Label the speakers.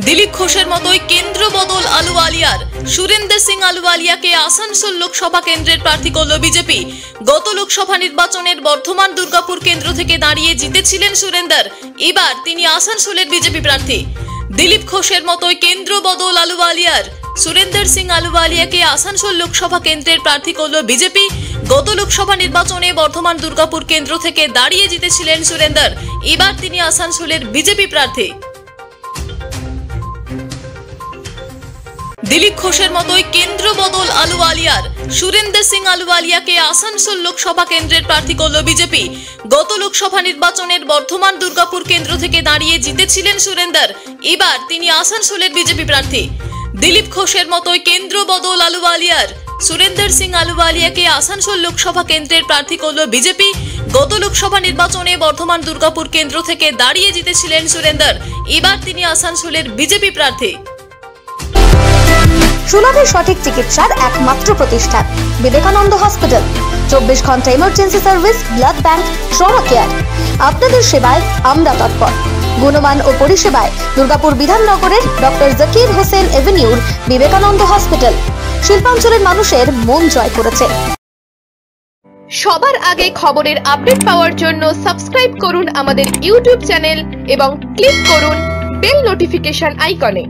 Speaker 1: দিলীপ ঘোষের মতোই কেন্দ্র বদল আলুওয়ালিয়ার। সুরেন্দর সিং আলুওয়ালিয়াকে আসানসোল লোকসভা কেন্দ্রের প্রার্থী করল বিজেপি। গত লোকসভা নির্বাচনের বর্ধমান দুর্গাপুর কেন্দ্র থেকে দাঁড়িয়ে জিতেছিলেন সুরেন্দর। এবার তিনি আসানসোলের বিজেপি প্রার্থী। দিলীপ ঘোষের মতোই কেন্দ্র বদল আলুওয়ালিয়ার। সুরেন্দর সিং আলুওয়ালিয়াকে আসানসোল লোকসভা কেন্দ্রের প্রার্থী করল বিজেপি। গত লোকসভা নির্বাচনে বর্ধমান দুর্গাপুর কেন্দ্র থেকে দাঁড়িয়ে জিতেছিলেন সুরেন্দর। এবার তিনি আসানসোলের বিজেপি প্রার্থী। দিলীপ ঘোষের মতোই কেন্দ্র বদল আলুওয়ালিয়ার। সুরেন্দর সিং আলুওয়ালিয়াকে আসানসোল লোকসভা কেন্দ্রের প্রার্থী করল বিজেপি। গত লোকসভা নির্বাচনের বর্ধমান দুর্গাপুর কেন্দ্র থেকে দাঁড়িয়ে জিতেছিলেন সুরেন্দর। এবার তিনি আসানসোলের বিজেপি প্রার্থী। দিলীপ ঘোষের মতোই কেন্দ্র বদল আলুওয়ালিয়ার। সুরেন্দর সিং আলুওয়ালিয়াকে আসানসোল লোকসভা কেন্দ্রের প্রার্থী করল বিজেপি। গত লোকসভা নির্বাচনে বর্ধমান দুর্গাপুর কেন্দ্র থেকে দাঁড়িয়ে জিতেছিলেন সুরেন্দর। এবার তিনি আসানসোলের বিজেপি প্রার্থী।
Speaker 2: সুলভে সঠিক চিকিৎসার একমাত্র প্রতিষ্ঠান বিবেকানন্দ হসপিটাল। 24 ঘন্টা emergency service, blood bank, trauma care. আপনাদের সেবায় আমরা তৎপর। গুণমান ও পরিষেবায় দুর্গাপুর বিধাননগরের ডক্টর জাকির হোসেন এভিনিউর বিবেকানন্দ হসপিটাল শিল্পাঞ্চলের মানুষের মন জয় করেছে।
Speaker 3: সবার আগে খবরের আপডেট পাওয়ার জন্য সাবস্ক্রাইব করুন আমাদের ইউটিউব চ্যানেল এবং ক্লিক করুন বেল নোটিফিকেশন আইকনে।